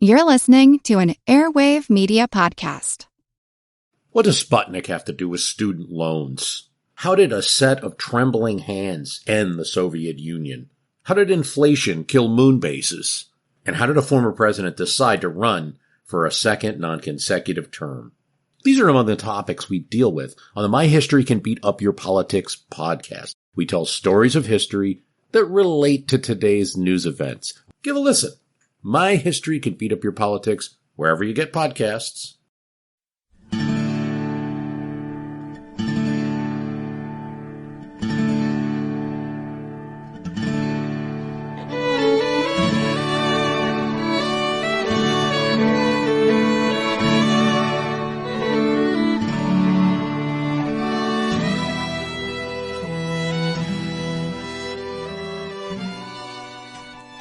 You're listening to an Airwave Media Podcast. What does Sputnik have to do with student loans? How did a set of trembling hands end the Soviet Union? How did inflation kill moon bases? And how did a former president decide to run for a second non-consecutive term? These are among the topics we deal with on the My History Can Beat Up Your Politics podcast. We tell stories of history that relate to today's news events. Give a listen. My History Can Beat Up Your Politics, wherever you get podcasts.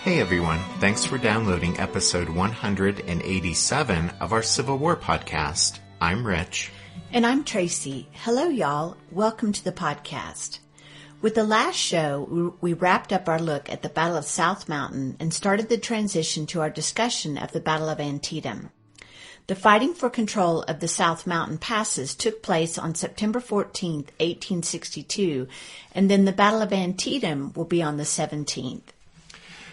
Hey everyone, thanks for downloading episode 187 of our Civil War podcast. I'm Rich. And I'm Tracy. Hello y'all, welcome to the podcast. With the last show, we wrapped up our look at the Battle of South Mountain and started the transition to our discussion of the Battle of Antietam. The fighting for control of the South Mountain passes took place on September 14, 1862, and then the Battle of Antietam will be on the 17th.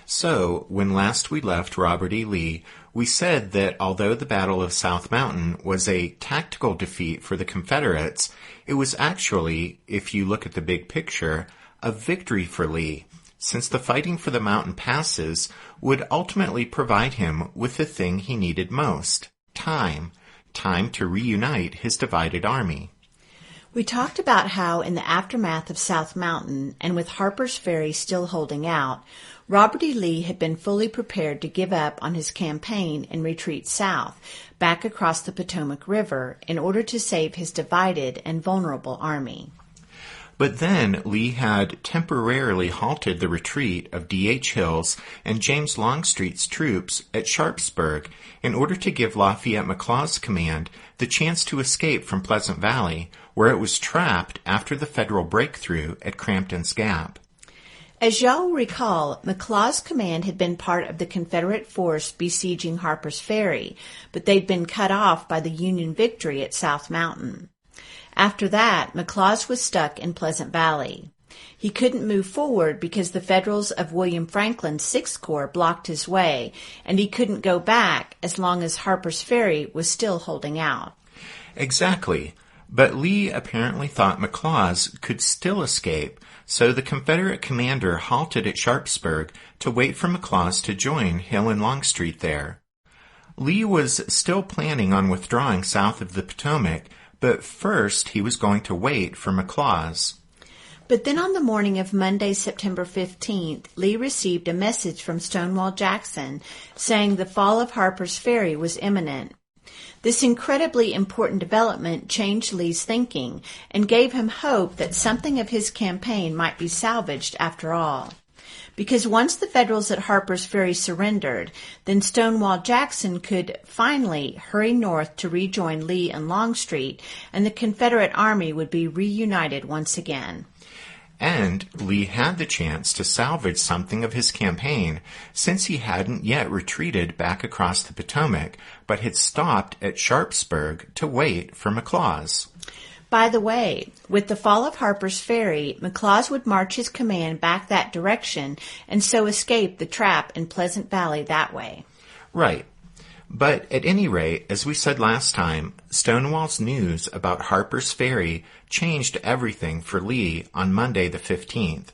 So, when last we left Robert E. Lee, we said that although the Battle of South Mountain was a tactical defeat for the Confederates, it was actually, if you look at the big picture, a victory for Lee, since the fighting for the mountain passes would ultimately provide him with the thing he needed most, time to reunite his divided army. We talked about how in the aftermath of South Mountain, and with Harper's Ferry still holding out, Robert E. Lee had been fully prepared to give up on his campaign and retreat south, back across the Potomac River, in order to save his divided and vulnerable army. But then Lee had temporarily halted the retreat of D.H. Hill's and James Longstreet's troops at Sharpsburg in order to give Lafayette McLaws' command the chance to escape from Pleasant Valley, where it was trapped after the Federal breakthrough at Crampton's Gap. As y'all recall, McLaws' command had been part of the Confederate force besieging Harper's Ferry, but they'd been cut off by the Union victory at South Mountain. After that, McLaws was stuck in Pleasant Valley. He couldn't move forward because the Federals of William Franklin's Sixth Corps blocked his way, and he couldn't go back as long as Harper's Ferry was still holding out. Exactly. But Lee apparently thought McLaws could still escape, so the Confederate commander halted at Sharpsburg to wait for McLaws to join Hill and Longstreet there. Lee was still planning on withdrawing south of the Potomac, but first he was going to wait for McLaws. But then on the morning of Monday, September 15th, Lee received a message from Stonewall Jackson saying the fall of Harper's Ferry was imminent. This incredibly important development changed Lee's thinking and gave him hope that something of his campaign might be salvaged after all. Because once the Federals at Harper's Ferry surrendered, then Stonewall Jackson could finally hurry north to rejoin Lee and Longstreet, and the Confederate Army would be reunited once again. And Lee had the chance to salvage something of his campaign, since he hadn't yet retreated back across the Potomac, but had stopped at Sharpsburg to wait for McLaws. By the way, with the fall of Harper's Ferry, McLaws would march his command back that direction and so escape the trap in Pleasant Valley that way. Right. But at any rate, as we said last time, Stonewall's news about Harper's Ferry changed everything for Lee on Monday the 15th.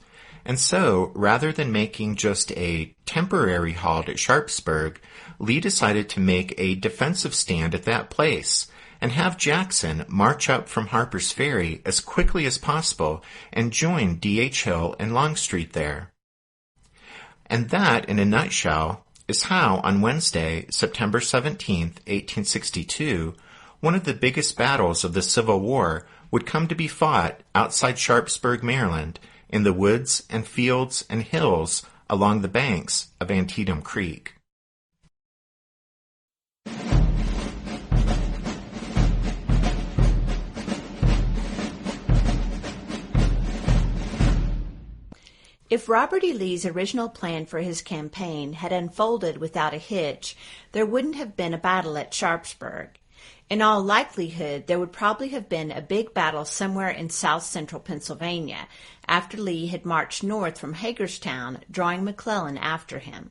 And so, rather than making just a temporary halt at Sharpsburg, Lee decided to make a defensive stand at that place and have Jackson march up from Harper's Ferry as quickly as possible and join D.H. Hill and Longstreet there. And that, in a nutshell, is how on Wednesday, September 17, 1862, one of the biggest battles of the Civil War would come to be fought outside Sharpsburg, Maryland, in the woods and fields and hills along the banks of Antietam Creek. If Robert E. Lee's original plan for his campaign had unfolded without a hitch, there wouldn't have been a battle at Sharpsburg. In all likelihood, there would probably have been a big battle somewhere in south-central Pennsylvania, after Lee had marched north from Hagerstown, drawing McClellan after him.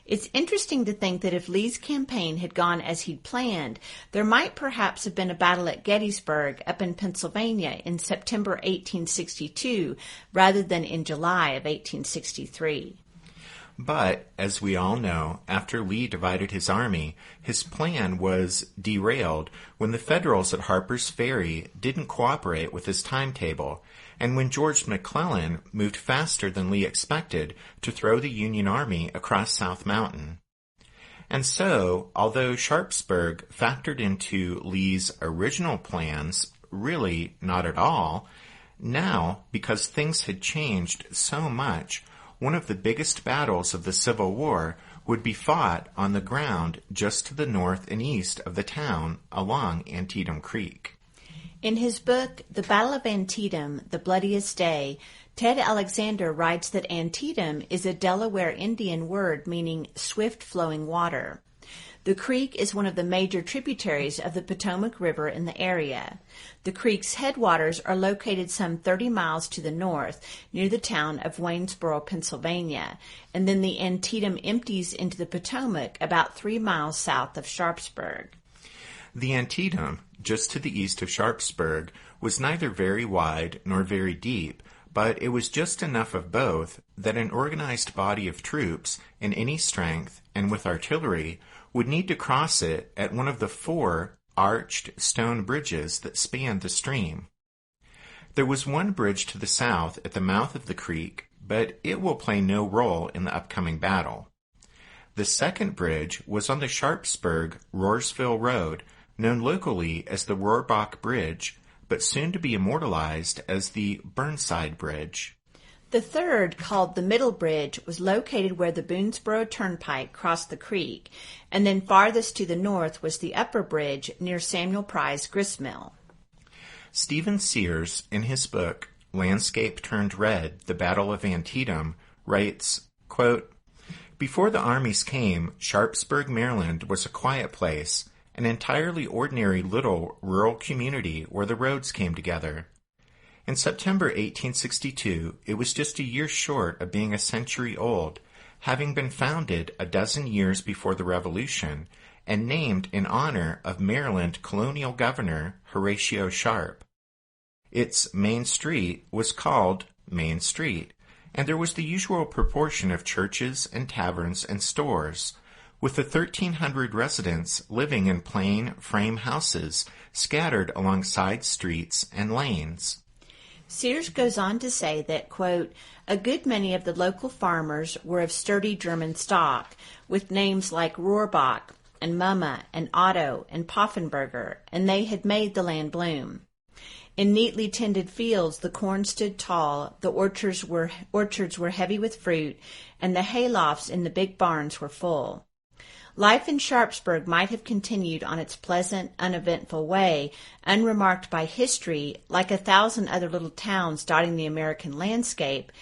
It's interesting to think that if Lee's campaign had gone as he'd planned, there might perhaps have been a battle at Gettysburg up in Pennsylvania in September 1862 rather than in July of 1863. But, as we all know, after Lee divided his army, his plan was derailed when the Federals at Harper's Ferry didn't cooperate with his timetable, and when George McClellan moved faster than Lee expected to throw the Union Army across South Mountain. And so, although Sharpsburg factored into Lee's original plans, really not at all, now, because things had changed so much, one of the biggest battles of the Civil War would be fought on the ground just to the north and east of the town along Antietam Creek. In his book, The Battle of Antietam, The Bloodiest Day, Ted Alexander writes that Antietam is a Delaware Indian word meaning swift-flowing water. The creek is one of the major tributaries of the Potomac River in the area. The creek's headwaters are located some 30 miles to the north, near the town of Waynesboro, Pennsylvania, and then the Antietam empties into the Potomac about 3 miles south of Sharpsburg. The Antietam, just to the east of Sharpsburg, was neither very wide nor very deep, but it was just enough of both that an organized body of troops in any strength and with artillery would need to cross it at one of the 4 arched stone bridges that spanned the stream. There was one bridge to the south at the mouth of the creek, but it will play no role in the upcoming battle. The second bridge was on the Sharpsburg-Roarsville Road, known locally as the Rohrbach Bridge, but soon to be immortalized as the Burnside Bridge. The third, called the Middle Bridge, was located where the Boonesboro Turnpike crossed the creek, and then farthest to the north was the Upper Bridge near Samuel Pry's gristmill. Stephen Sears, in his book, Landscape Turned Red, The Battle of Antietam, writes, quote, "Before the armies came, Sharpsburg, Maryland was a quiet place, an entirely ordinary little rural community where the roads came together. In September 1862, it was just a year short of being a century old, having been founded a dozen years before the Revolution and named in honor of Maryland colonial governor Horatio Sharp. Its main street was called Main Street, and there was the usual proportion of churches and taverns and stores, with the 1,300 residents living in plain frame houses scattered along side streets and lanes." Sears goes on to say that, quote, "A good many of the local farmers were of sturdy German stock, with names like Rohrbach and Mama and Otto and Poffenberger, and they had made the land bloom. In neatly tended fields the corn stood tall, the orchards were heavy with fruit, and the haylofts in the big barns were full. Life in Sharpsburg might have continued on its pleasant, uneventful way, unremarked by history, like 1,000 other little towns dotting the American landscape,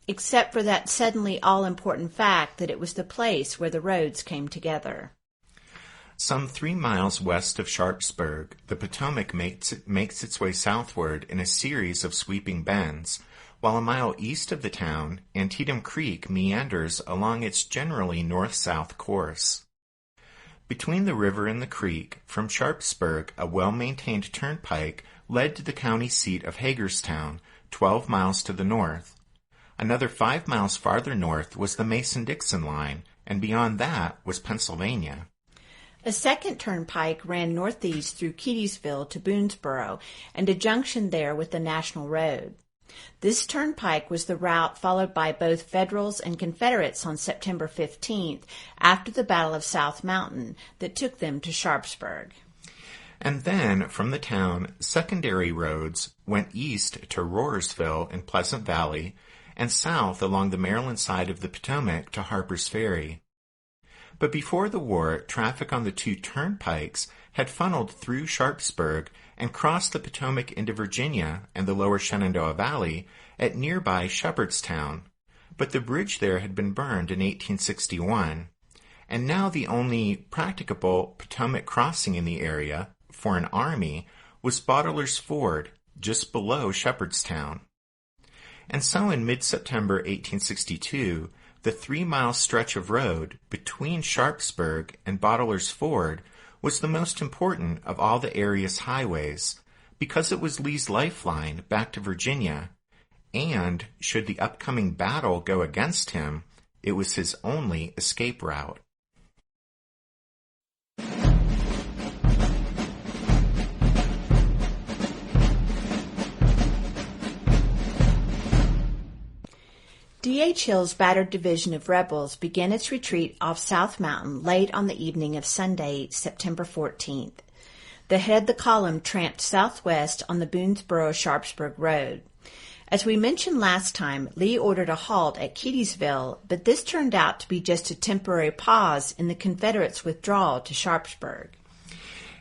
except for that suddenly all-important fact that it was the place where the roads came together." Some 3 miles west of Sharpsburg, the Potomac makes its way southward in a series of sweeping bends, while a mile east of the town, Antietam Creek meanders along its generally north-south course. Between the river and the creek, from Sharpsburg, a well-maintained turnpike led to the county seat of Hagerstown, 12 miles to the north. Another 5 miles farther north was the Mason-Dixon line, and beyond that was Pennsylvania. A second turnpike ran northeast through Keedysville to Boonesboro, and a junction there with the National Road. This turnpike was the route followed by both Federals and Confederates on September 15th, after the Battle of South Mountain, that took them to Sharpsburg. And then, from the town, secondary roads went east to Roarsville in Pleasant Valley, and south along the Maryland side of the Potomac to Harper's Ferry. But before the war, traffic on the 2 turnpikes had funneled through Sharpsburg and crossed the Potomac into Virginia and the lower Shenandoah Valley at nearby Shepherdstown, but the bridge there had been burned in 1861, and now the only practicable Potomac crossing in the area for an army was Bottler's Ford, just below Shepherdstown. And so in mid-September 1862, the 3-mile stretch of road between Sharpsburg and Bottler's Ford was the most important of all the area's highways, because it was Lee's lifeline back to Virginia, and should the upcoming battle go against him, it was his only escape route. D.H. Hill's battered division of rebels began its retreat off South Mountain late on the evening of Sunday, September 14th. The head of the column tramped southwest on the Boonesboro-Sharpsburg Road. As we mentioned last time, Lee ordered a halt at Keedysville, but this turned out to be just a temporary pause in the Confederates' withdrawal to Sharpsburg.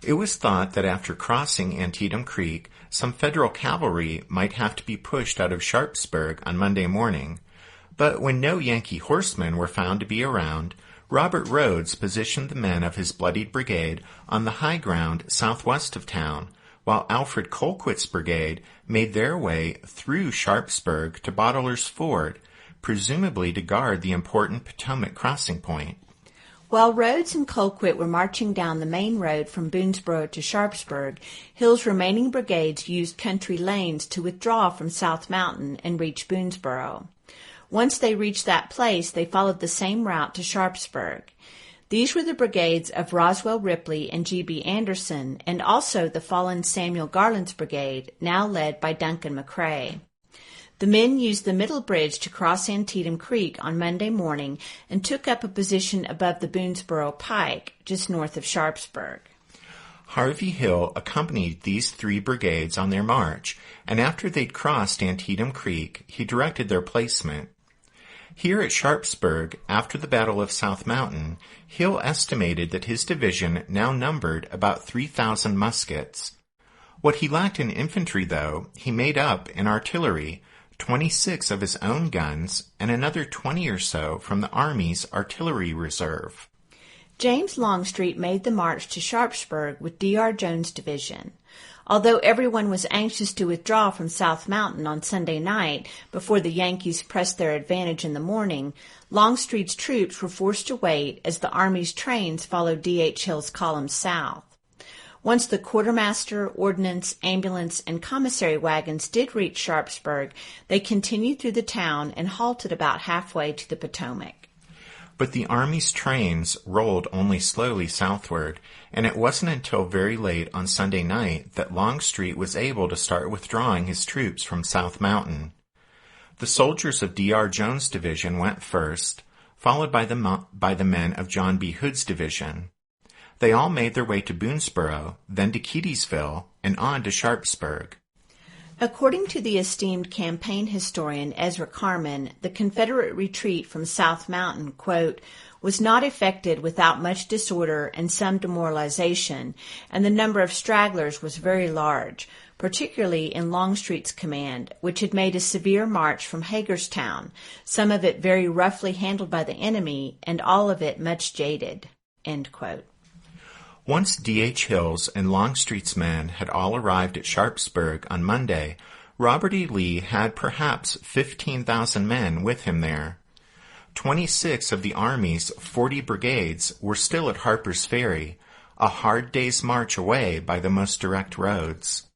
It was thought that after crossing Antietam Creek, some Federal cavalry might have to be pushed out of Sharpsburg on Monday morning. But when no Yankee horsemen were found to be around, Robert Rhodes positioned the men of his bloodied brigade on the high ground southwest of town, while Alfred Colquitt's brigade made their way through Sharpsburg to Bottler's Ford, presumably to guard the important Potomac crossing point. While Rhodes and Colquitt were marching down the main road from Boonesboro to Sharpsburg, Hill's remaining brigades used country lanes to withdraw from South Mountain and reach Boonesboro. Once they reached that place, they followed the same route to Sharpsburg. These were the brigades of Roswell Ripley and G.B. Anderson, and also the fallen Samuel Garland's brigade, now led by Duncan McCrae. The men used the middle bridge to cross Antietam Creek on Monday morning and took up a position above the Boonesboro Pike, just north of Sharpsburg. Harvey Hill accompanied these 3 brigades on their march, and after they'd crossed Antietam Creek, he directed their placement. Here at Sharpsburg, after the Battle of South Mountain, Hill estimated that his division now numbered about 3,000 muskets. What he lacked in infantry, though, he made up in artillery, 26 of his own guns, and another 20 or so from the Army's artillery reserve. James Longstreet made the march to Sharpsburg with D.R. Jones' division. Although everyone was anxious to withdraw from South Mountain on Sunday night before the Yankees pressed their advantage in the morning, Longstreet's troops were forced to wait as the Army's trains followed D.H. Hill's column south. Once the quartermaster, ordnance, ambulance, and commissary wagons did reach Sharpsburg, they continued through the town and halted about halfway to the Potomac. But the Army's trains rolled only slowly southward, and it wasn't until very late on Sunday night that Longstreet was able to start withdrawing his troops from South Mountain. The soldiers of D.R. Jones' division went first, followed by the men of John B. Hood's division. They all made their way to Boonesboro, then to Keedysville, and on to Sharpsburg. According to the esteemed campaign historian Ezra Carman, the Confederate retreat from South Mountain, quote, was not effected without much disorder and some demoralization, and the number of stragglers was very large, particularly in Longstreet's command, which had made a severe march from Hagerstown, some of it very roughly handled by the enemy, and all of it much jaded, end quote. Once D.H. Hill's and Longstreet's men had all arrived at Sharpsburg on Monday, Robert E. Lee had perhaps 15,000 men with him there. 26 of the Army's 40 brigades were still at Harper's Ferry, a hard day's march away by the most direct roads.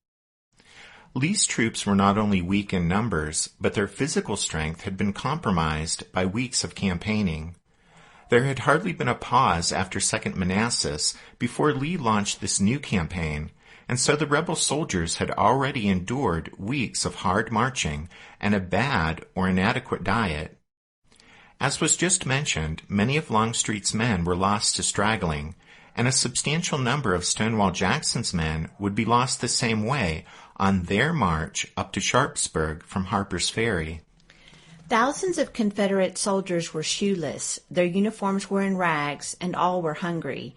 Lee's troops were not only weak in numbers, but their physical strength had been compromised by weeks of campaigning. There had hardly been a pause after Second Manassas before Lee launched this new campaign, and so the rebel soldiers had already endured weeks of hard marching and a bad or inadequate diet. As was just mentioned, many of Longstreet's men were lost to straggling, and a substantial number of Stonewall Jackson's men would be lost the same way on their march up to Sharpsburg from Harper's Ferry. Thousands of Confederate soldiers were shoeless, their uniforms were in rags, and all were hungry.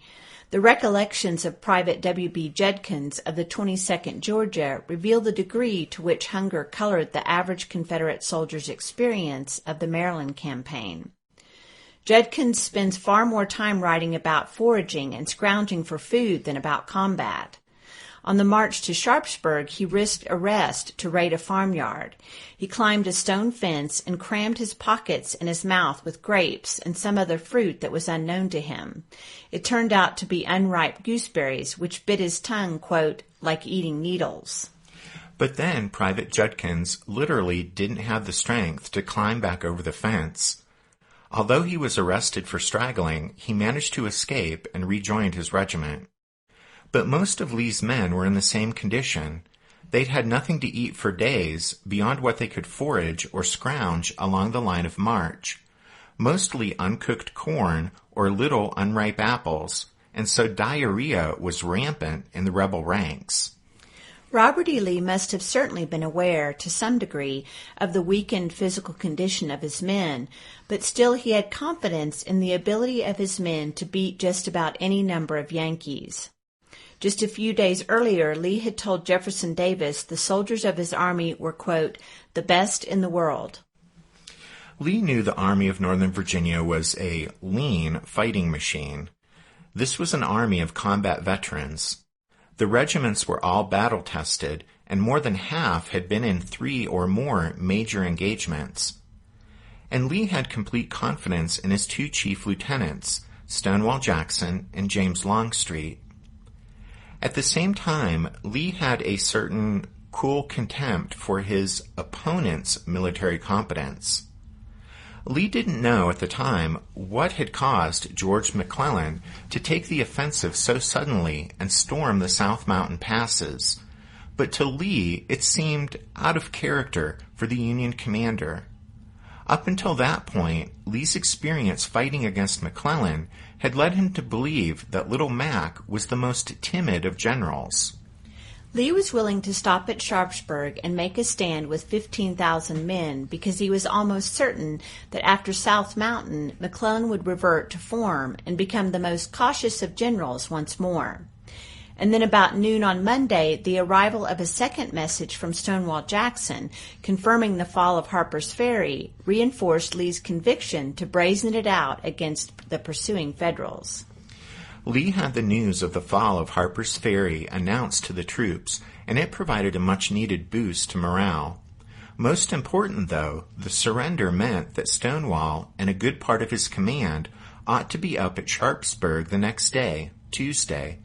The recollections of Private W.B. Judkins of the 22nd Georgia reveal the degree to which hunger colored the average Confederate soldier's experience of the Maryland campaign. Judkins spends far more time writing about foraging and scrounging for food than about combat. On the march to Sharpsburg, he risked arrest to raid a farmyard. He climbed a stone fence and crammed his pockets and his mouth with grapes and some other fruit that was unknown to him. It turned out to be unripe gooseberries, which bit his tongue, quote, like eating needles. But then Private Judkins literally didn't have the strength to climb back over the fence. Although he was arrested for straggling, he managed to escape and rejoined his regiment. But most of Lee's men were in the same condition. They'd had nothing to eat for days beyond what they could forage or scrounge along the line of march, mostly uncooked corn or little unripe apples, and so diarrhea was rampant in the rebel ranks. Robert E. Lee must have certainly been aware, to some degree, of the weakened physical condition of his men, but still he had confidence in the ability of his men to beat just about any number of Yankees. Just a few days earlier, Lee had told Jefferson Davis the soldiers of his army were, quote, the best in the world. Lee knew the Army of Northern Virginia was a lean fighting machine. This was an army of combat veterans. The regiments were all battle-tested, and more than half had been in 3 or more major engagements. And Lee had complete confidence in his 2 chief lieutenants, Stonewall Jackson and James Longstreet. At the same time, Lee had a certain cool contempt for his opponent's military competence. Lee didn't know at the time what had caused George McClellan to take the offensive so suddenly and storm the South Mountain passes, but to Lee it seemed out of character for the Union commander. Up until that point, Lee's experience fighting against McClellan had led him to believe that Little Mac was the most timid of generals. Lee was willing to stop at Sharpsburg and make a stand with 15,000 men because he was almost certain that after South Mountain, McClellan would revert to form and become the most cautious of generals once more. And then about noon on Monday, the arrival of a second message from Stonewall Jackson confirming the fall of Harper's Ferry reinforced Lee's conviction to brazen it out against the pursuing Federals. Lee had the news of the fall of Harper's Ferry announced to the troops, and it provided a much-needed boost to morale. Most important, though, the surrender meant that Stonewall and a good part of his command ought to be up at Sharpsburg the next day, Tuesday.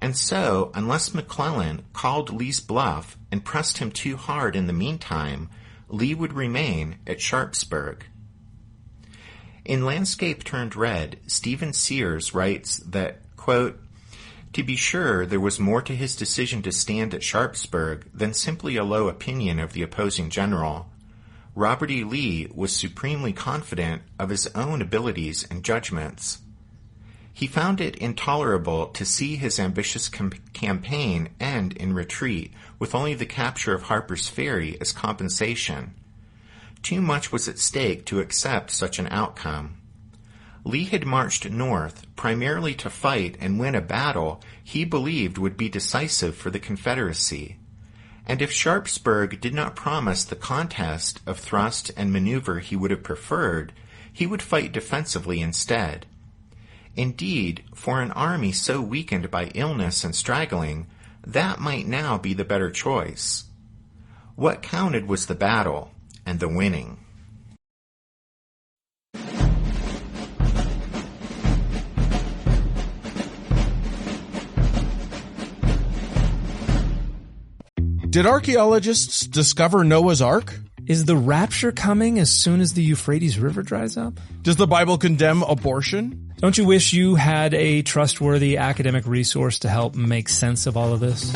And so, unless McClellan called Lee's bluff and pressed him too hard in the meantime, Lee would remain at Sharpsburg. In Landscape Turned Red, Stephen Sears writes that, quote, to be sure, there was more to his decision to stand at Sharpsburg than simply a low opinion of the opposing general. Robert E. Lee was supremely confident of his own abilities and judgments. He found it intolerable to see his ambitious campaign end in retreat with only the capture of Harper's Ferry as compensation. Too much was at stake to accept such an outcome. Lee had marched north primarily to fight and win a battle he believed would be decisive for the Confederacy. And if Sharpsburg did not promise the contest of thrust and maneuver he would have preferred, he would fight defensively instead. Indeed, for an army so weakened by illness and straggling, that might now be the better choice. What counted was the battle and the winning. Did archaeologists discover Noah's Ark? Is the rapture coming as soon as the Euphrates River dries up? Does the Bible condemn abortion? Don't you wish you had a trustworthy academic resource to help make sense of all of this?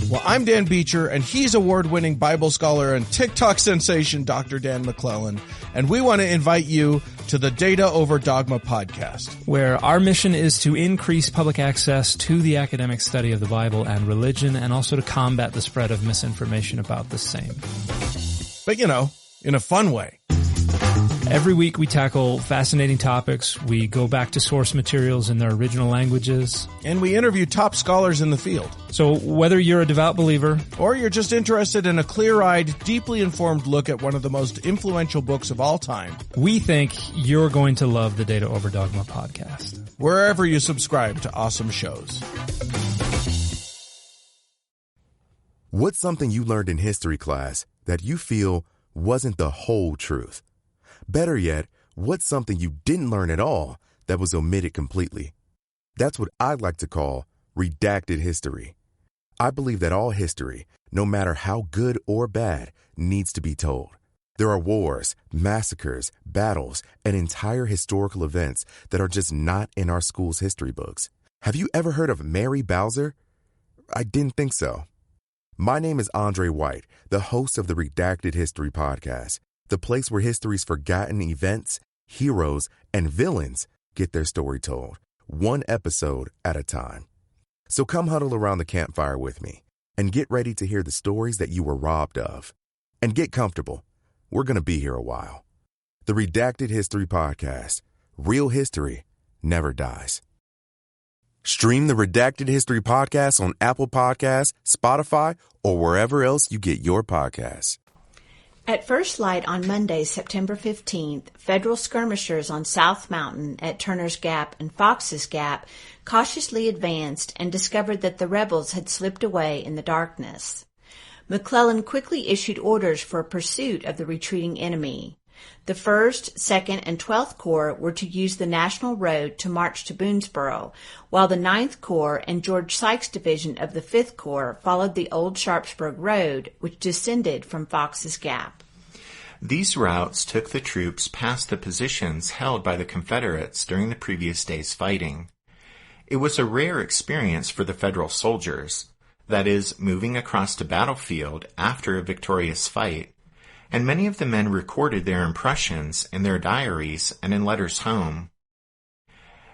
Well, I'm Dan Beecher, and he's award-winning Bible scholar and TikTok sensation Dr. Dan McClellan, and we want to invite you to the Data Over Dogma podcast, where our mission is to increase public access to the academic study of the Bible and religion, and also to combat the spread of misinformation about the same. But, in a fun way. Every week we tackle fascinating topics. We go back to source materials in their original languages. And we interview top scholars in the field. So whether you're a devout believer or you're just interested in a clear-eyed, deeply informed look at one of the most influential books of all time, we think you're going to love the Data Over Dogma podcast. Wherever you subscribe to awesome shows. What's something you learned in history class that you feel wasn't the whole truth? Better yet, what's something you didn't learn at all that was omitted completely? That's what I'd like to call redacted history. I believe that all history, no matter how good or bad, needs to be told. There are wars, massacres, battles, and entire historical events that are just not in our school's history books. Have you ever heard of Mary Bowser? I didn't think so. My name is Andre White, the host of the Redacted History Podcast, the place where history's forgotten events, heroes, and villains get their story told, one episode at a time. So come huddle around the campfire with me and get ready to hear the stories that you were robbed of. And get comfortable. We're going to be here a while. The Redacted History Podcast. Real history never dies. Stream the Redacted History Podcast on Apple Podcasts, Spotify, or wherever else you get your podcasts. At first light on Monday, September 15th, federal skirmishers on South Mountain at Turner's Gap and Fox's Gap cautiously advanced and discovered that the rebels had slipped away in the darkness. McClellan quickly issued orders for a pursuit of the retreating enemy. The 1st, 2nd, and 12th Corps were to use the National Road to march to Boonesboro, while the 9th Corps and George Sykes' division of the 5th Corps followed the old Sharpsburg Road, which descended from Fox's Gap. These routes took the troops past the positions held by the Confederates during the previous day's fighting. It was a rare experience for the Federal soldiers, that is, moving across the battlefield after a victorious fight, and many of the men recorded their impressions in their diaries and in letters home.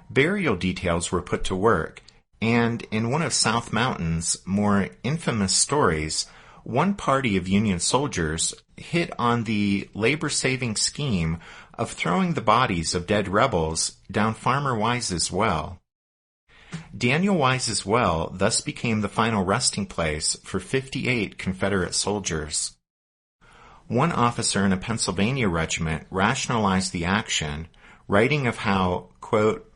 Burial details were put to work, and in one of South Mountain's more infamous stories, one party of Union soldiers hit on the labor-saving scheme of throwing the bodies of dead rebels down Farmer Wise's well. Daniel Wise's well thus became the final resting place for 58 Confederate soldiers. One officer in a Pennsylvania regiment rationalized the action, writing of how, quote,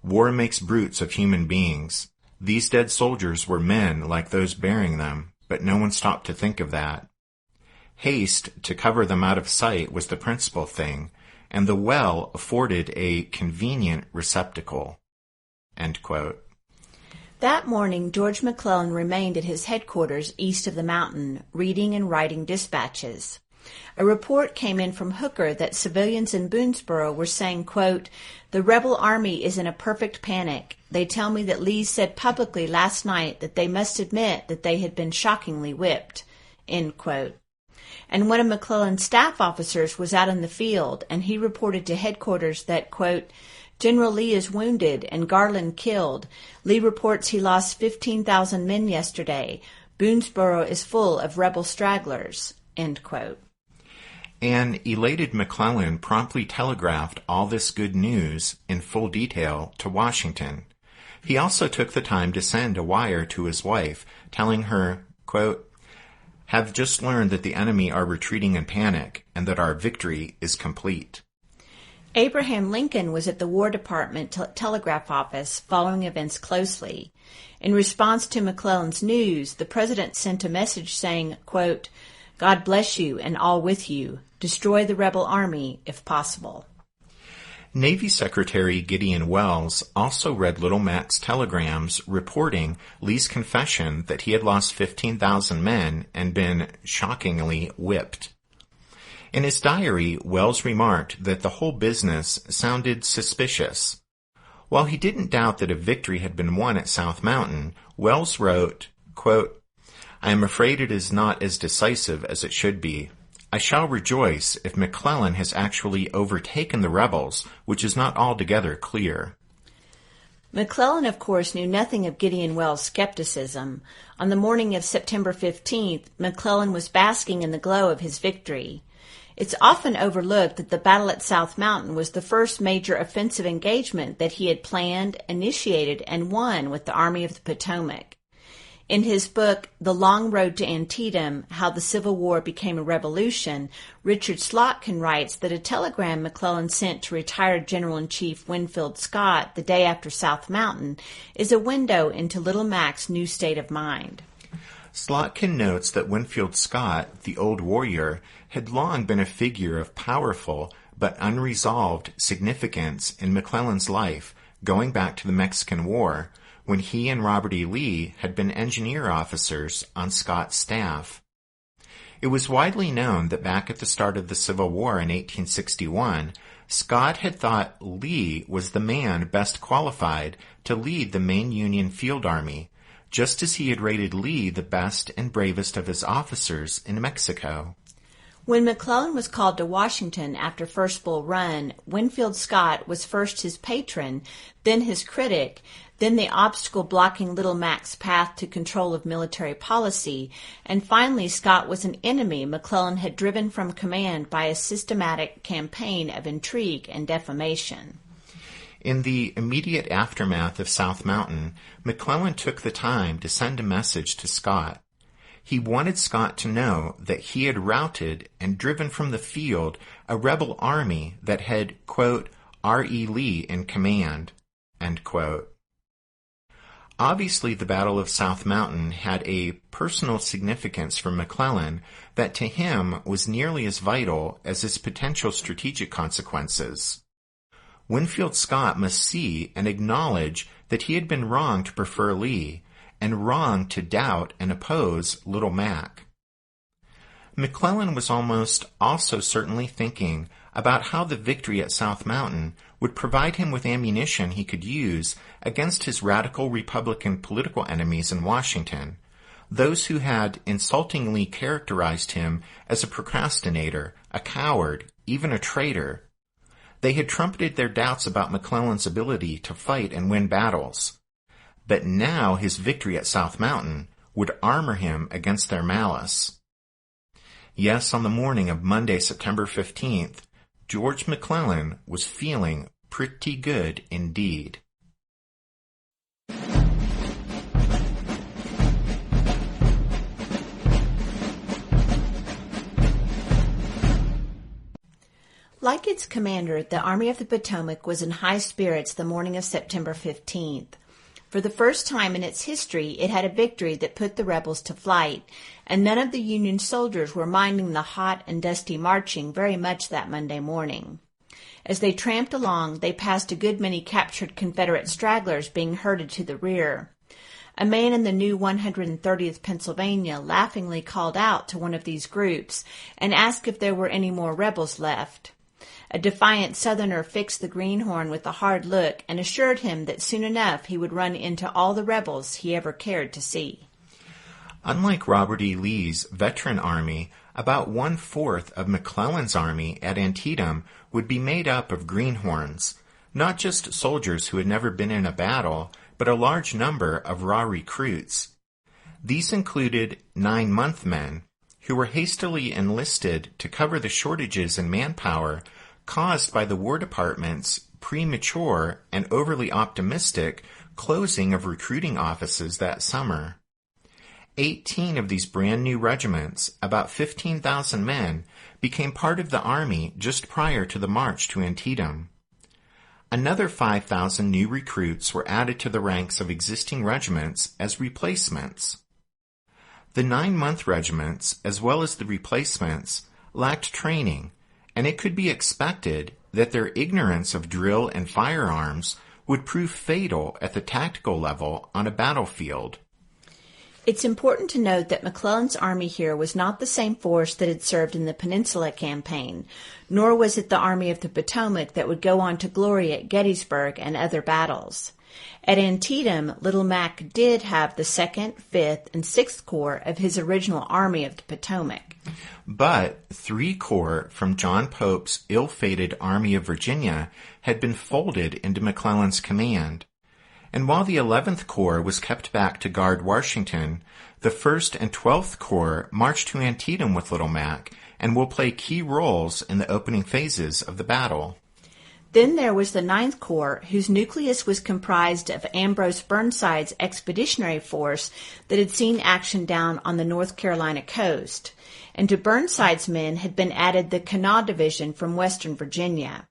"War makes brutes of human beings. These dead soldiers were men like those burying them, but no one stopped to think of that. Haste to cover them out of sight was the principal thing, and the well afforded a convenient receptacle." End quote. That morning, George McClellan remained at his headquarters east of the mountain, reading and writing dispatches. A report came in from Hooker that civilians in Boonesboro were saying, quote, "The rebel army is in a perfect panic. They tell me that Lee said publicly last night that they must admit that they had been shockingly whipped," end quote. And one of McClellan's staff officers was out in the field, and he reported to headquarters that, quote, "General Lee is wounded and Garland killed. Lee reports he lost 15,000 men yesterday. Boonesboro is full of rebel stragglers," end quote. An elated McClellan promptly telegraphed all this good news in full detail to Washington. He also took the time to send a wire to his wife, telling her, quote, "Have just learned that the enemy are retreating in panic and that our victory is complete." Abraham Lincoln was at the War Department telegraph office following events closely. In response to McClellan's news, the president sent a message saying, quote, "God bless you and all with you. Destroy the rebel army if possible." Navy Secretary Gideon Welles also read Little Mac's telegrams reporting Lee's confession that he had lost 15,000 men and been shockingly whipped. In his diary, Welles remarked that the whole business sounded suspicious. While he didn't doubt that a victory had been won at South Mountain, Welles wrote, quote, "I am afraid it is not as decisive as it should be. I shall rejoice if McClellan has actually overtaken the rebels, which is not altogether clear." McClellan, of course, knew nothing of Gideon Welles' skepticism. On the morning of September 15th, McClellan was basking in the glow of his victory. It's often overlooked that the battle at South Mountain was the first major offensive engagement that he had planned, initiated, and won with the Army of the Potomac. In his book, The Long Road to Antietam, How the Civil War Became a Revolution, Richard Slotkin writes that a telegram McClellan sent to retired General-in-Chief Winfield Scott the day after South Mountain is a window into Little Mac's new state of mind. Slotkin notes that Winfield Scott, the old warrior, had long been a figure of powerful but unresolved significance in McClellan's life, going back to the Mexican War, when he and Robert E. Lee had been engineer officers on Scott's staff. It was widely known that back at the start of the Civil War in 1861, Scott had thought Lee was the man best qualified to lead the main Union field army, just as he had rated Lee the best and bravest of his officers in Mexico. When McClellan was called to Washington after First Bull Run, Winfield Scott was first his patron, then his critic, then the obstacle blocking Little Mac's path to control of military policy, and finally Scott was an enemy McClellan had driven from command by a systematic campaign of intrigue and defamation. In the immediate aftermath of South Mountain, McClellan took the time to send a message to Scott. He wanted Scott to know that he had routed and driven from the field a rebel army that had, quote, R.E. Lee in command, end quote. Obviously, the Battle of South Mountain had a personal significance for McClellan that to him was nearly as vital as its potential strategic consequences. Winfield Scott must see and acknowledge that he had been wrong to prefer Lee, and wrong to doubt and oppose Little Mac. McClellan was almost also certainly thinking about how the victory at South Mountain would provide him with ammunition he could use against his radical Republican political enemies in Washington, those who had insultingly characterized him as a procrastinator, a coward, even a traitor. They had trumpeted their doubts about McClellan's ability to fight and win battles. But now his victory at South Mountain would armor him against their malice. Yes, on the morning of Monday, September 15th, George McClellan was feeling pretty good indeed. Like its commander, the Army of the Potomac was in high spirits the morning of September 15th. For the first time in its history, it had a victory that put the rebels to flight, and none of the Union soldiers were minding the hot and dusty marching very much that Monday morning. As they tramped along, they passed a good many captured Confederate stragglers being herded to the rear. A man in the new 130th Pennsylvania laughingly called out to one of these groups and asked if there were any more rebels left. A defiant Southerner fixed the greenhorn with a hard look and assured him that soon enough he would run into all the rebels he ever cared to see. Unlike Robert E. Lee's veteran army, about 1/4 of McClellan's army at Antietam would be made up of greenhorns, not just soldiers who had never been in a battle, but a large number of raw recruits. These included 9-month men, who were hastily enlisted to cover the shortages in manpower caused by the War Department's premature and overly optimistic closing of recruiting offices that summer. 18 of these brand new regiments, about 15,000 men, became part of the Army just prior to the march to Antietam. Another 5,000 new recruits were added to the ranks of existing regiments as replacements. The 9-month regiments, as well as the replacements, lacked training, and it could be expected that their ignorance of drill and firearms would prove fatal at the tactical level on a battlefield. It's important to note that McClellan's army here was not the same force that had served in the Peninsula Campaign, nor was it the Army of the Potomac that would go on to glory at Gettysburg and other battles. At Antietam, Little Mac did have the 2nd, 5th, and 6th Corps of his original Army of the Potomac. But 3 corps from John Pope's ill-fated Army of Virginia had been folded into McClellan's command. And while the 11th Corps was kept back to guard Washington, the 1st and 12th Corps marched to Antietam with Little Mac and will play key roles in the opening phases of the battle. Then there was the Ninth Corps, whose nucleus was comprised of Ambrose Burnside's expeditionary force that had seen action down on the North Carolina coast. And to Burnside's men had been added the Kanawha Division from Western Virginia.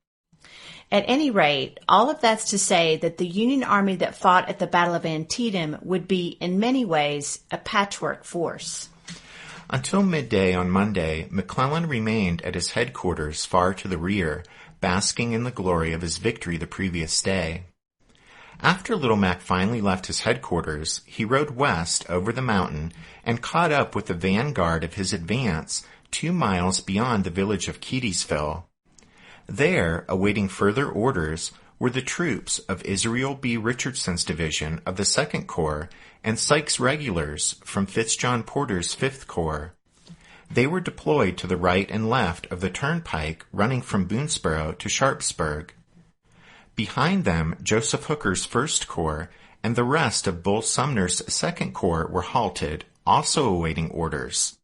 At any rate, all of that's to say that the Union Army that fought at the Battle of Antietam would be, in many ways, a patchwork force. Until midday on Monday, McClellan remained at his headquarters far to the rear, basking in the glory of his victory the previous day. After Little Mac finally left his headquarters, he rode west over the mountain and caught up with the vanguard of his advance 2 miles beyond the village of Keedysville. There, awaiting further orders, were the troops of Israel B. Richardson's division of the 2nd Corps and Sykes Regulars from Fitzjohn Porter's 5th Corps. They were deployed to the right and left of the turnpike running from Boonesboro to Sharpsburg. Behind them, Joseph Hooker's 1st Corps and the rest of Bull Sumner's 2nd Corps were halted, also awaiting orders.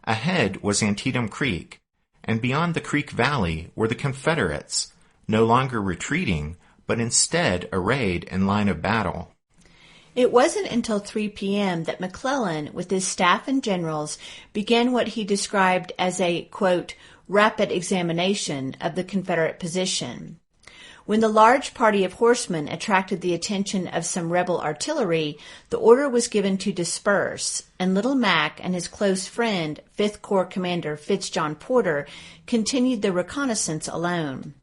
Ahead was Antietam Creek, and beyond the creek valley were the Confederates, no longer retreating, but instead arrayed in line of battle. It wasn't until 3 p.m. that McClellan, with his staff and generals, began what he described as a, quote, rapid examination of the Confederate position. When the large party of horsemen attracted the attention of some rebel artillery, the order was given to disperse, and Little Mac and his close friend, 5th Corps Commander Fitzjohn Porter, continued the reconnaissance alone.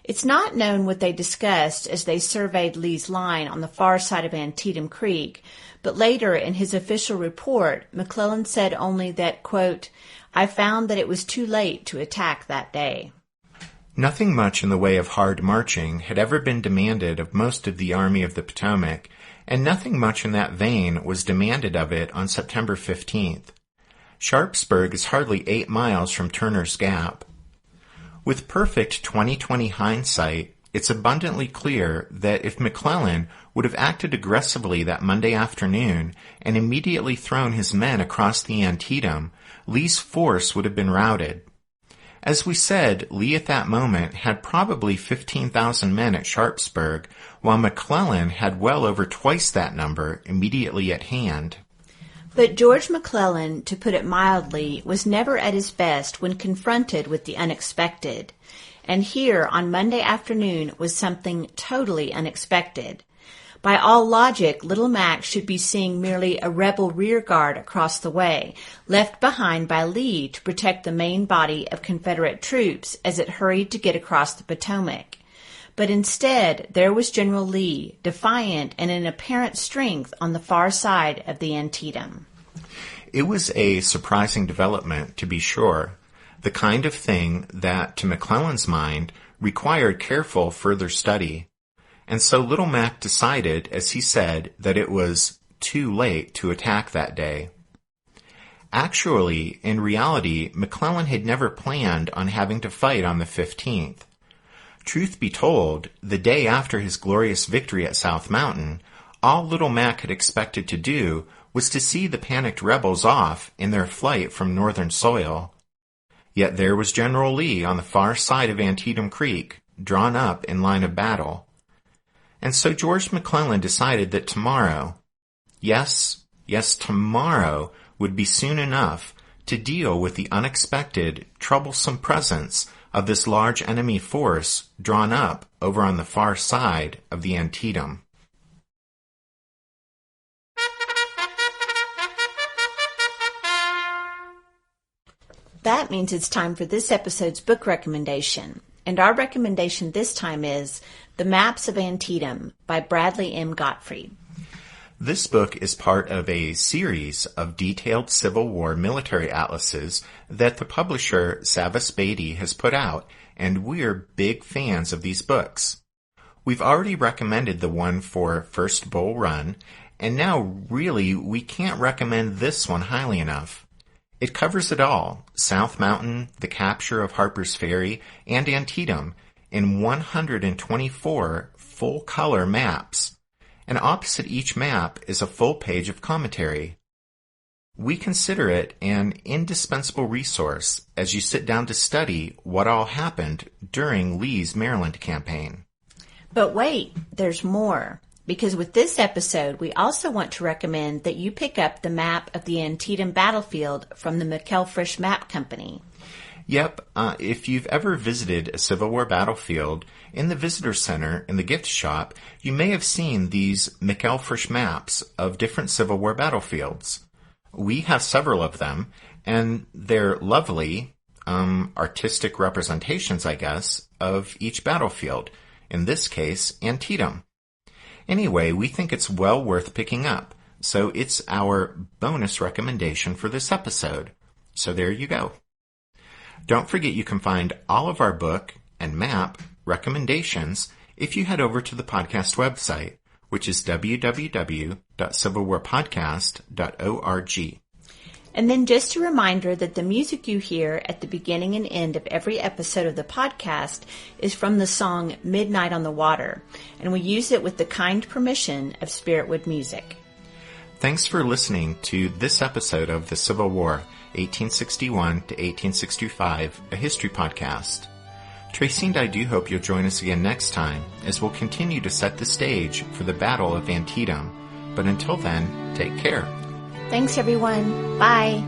It's not known what they discussed as they surveyed Lee's line on the far side of Antietam Creek, but later in his official report, McClellan said only that, quote, I found that it was too late to attack that day. Nothing much in the way of hard marching had ever been demanded of most of the Army of the Potomac, and nothing much in that vein was demanded of it on September 15th. Sharpsburg is hardly 8 miles from Turner's Gap. With perfect 20/20 hindsight, it's abundantly clear that if McClellan would have acted aggressively that Monday afternoon and immediately thrown his men across the Antietam, Lee's force would have been routed. As we said, Lee at that moment had probably 15,000 men at Sharpsburg, while McClellan had well over twice that number immediately at hand. But George McClellan, to put it mildly, was never at his best when confronted with the unexpected. And here, on Monday afternoon, was something totally unexpected. By all logic, Little Mac should be seeing merely a rebel rear guard across the way, left behind by Lee to protect the main body of Confederate troops as it hurried to get across the Potomac. But instead, there was General Lee, defiant and in apparent strength on the far side of the Antietam. It was a surprising development, to be sure, the kind of thing that, to McClellan's mind, required careful further study. And so Little Mac decided, as he said, that it was too late to attack that day. Actually, in reality, McClellan had never planned on having to fight on the 15th. Truth be told, the day after his glorious victory at South Mountain, all Little Mac had expected to do was to see the panicked rebels off in their flight from northern soil. Yet there was General Lee on the far side of Antietam Creek, drawn up in line of battle. And so George McClellan decided that tomorrow, yes, tomorrow would be soon enough to deal with the unexpected, troublesome presence of this large enemy force drawn up over on the far side of the Antietam. That means it's time for this episode's book recommendation. And our recommendation this time is The Maps of Antietam by Bradley M. Gottfried. This book is part of a series of detailed Civil War military atlases that the publisher Savas Beatty has put out, and we're big fans of these books. We've already recommended the one for First Bull Run, and now really we can't recommend this one highly enough. It covers it all, South Mountain, the capture of Harper's Ferry, and Antietam, in 124 full-color maps. And opposite each map is a full page of commentary. We consider it an indispensable resource as you sit down to study what all happened during Lee's Maryland campaign. But wait, there's more. Because with this episode, we also want to recommend that you pick up the map of the Antietam battlefield from the McElfresh Map Company. Yep, if you've ever visited a Civil War battlefield, in the visitor center in the gift shop, you may have seen these McElfresh maps of different Civil War battlefields. We have several of them, and they're lovely, artistic representations, I guess, of each battlefield. In this case, Antietam. Anyway, we think it's well worth picking up, so it's our bonus recommendation for this episode. So there you go. Don't forget you can find all of our book and map recommendations if you head over to the podcast website, which is www.civilwarpodcast.org. And then just a reminder that the music you hear at the beginning and end of every episode of the podcast is from the song Midnight on the Water, and we use it with the kind permission of Spiritwood Music. Thanks for listening to this episode of the Civil War, 1861 to 1865, a history podcast. Tracy and I do hope you'll join us again next time as we'll continue to set the stage for the Battle of Antietam. But until then, take care. Thanks, everyone. Bye.